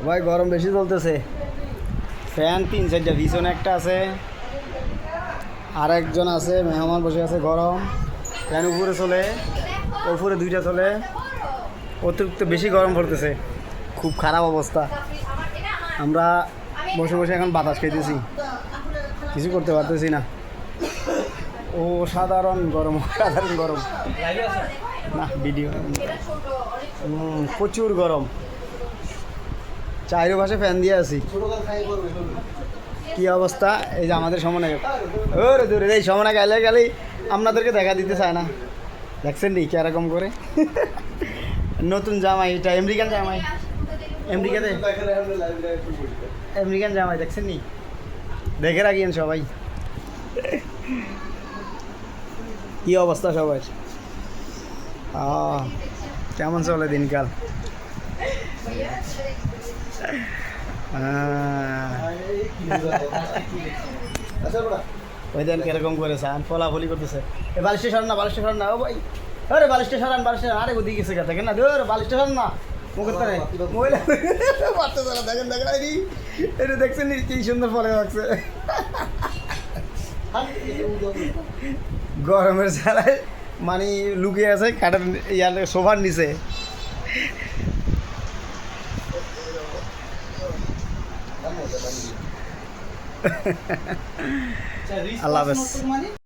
ভাই গরম বেশি চলতেছে। ফ্যান 3-4টা, পিছনে একটা আছে, আর একজন আছে মেহমান বসে আছে। গরম ফ্যান উপরে চলে, উপরে 2টা চলে, অতিরিক্ত বেশি গরম পড়তেছে, খুব খারাপ অবস্থা। আমরা বসে বসে এখন বাতাস খাইতেছি, কিছু করতে পারতেছি না। ও সাধারণ গরম, সাধারণ গরম না ভিডিও। প্রচুর গরম, চাইরো পাশে ফ্যান দিয়ে আছি। কি অবস্থা, এই যে আমাদের সমনে ওরে দূরে এই সমনে গেলে গেলেই আপনাদেরকে দেখা দিতে চায় না। দেখছেন নি কিরকম করে নতুন জামাই, এটা আমেরিকান জামাই, আমেরিকান জামাই দেখছেন নি, দেখে রাখিয়েন সবাই। কি অবস্থা সবাই, কেমন চলে দিনকাল? ওই দেন কিরকম করেছে, ফলাফলি করতেছে। এ বালিশটা সরান না, বালিশটা সরান না, ও ভাই আরে বালিশটা সরান, বালিশটা আরে ওদিকে গেছে দেখেন না, ধর বালিশটা সরান না, মুখের তারে মহিলা বাচ্চা তারা দেখেন দেখেন এটা দেখছেন কি সুন্দর ফলে রাখছে। গরমের জ্বালায় মানে লুকিয়ে আছে কাঠের ইয়ার সোফার নিচে। আল্লাহ হাফেজ।